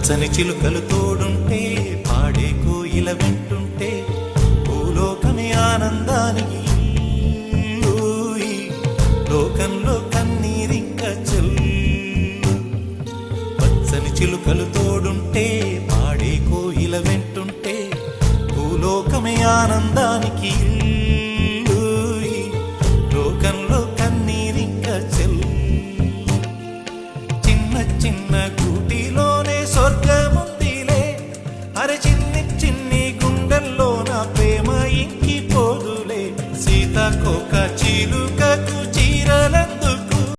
పచ్చని చిలుకలు తోడుంటే పాడే కోయిల వెంటుంటే భూలోకమే ఆనందానికి లోకంలో కన్నీరింక చెల్లు పచ్చని చిలుకలు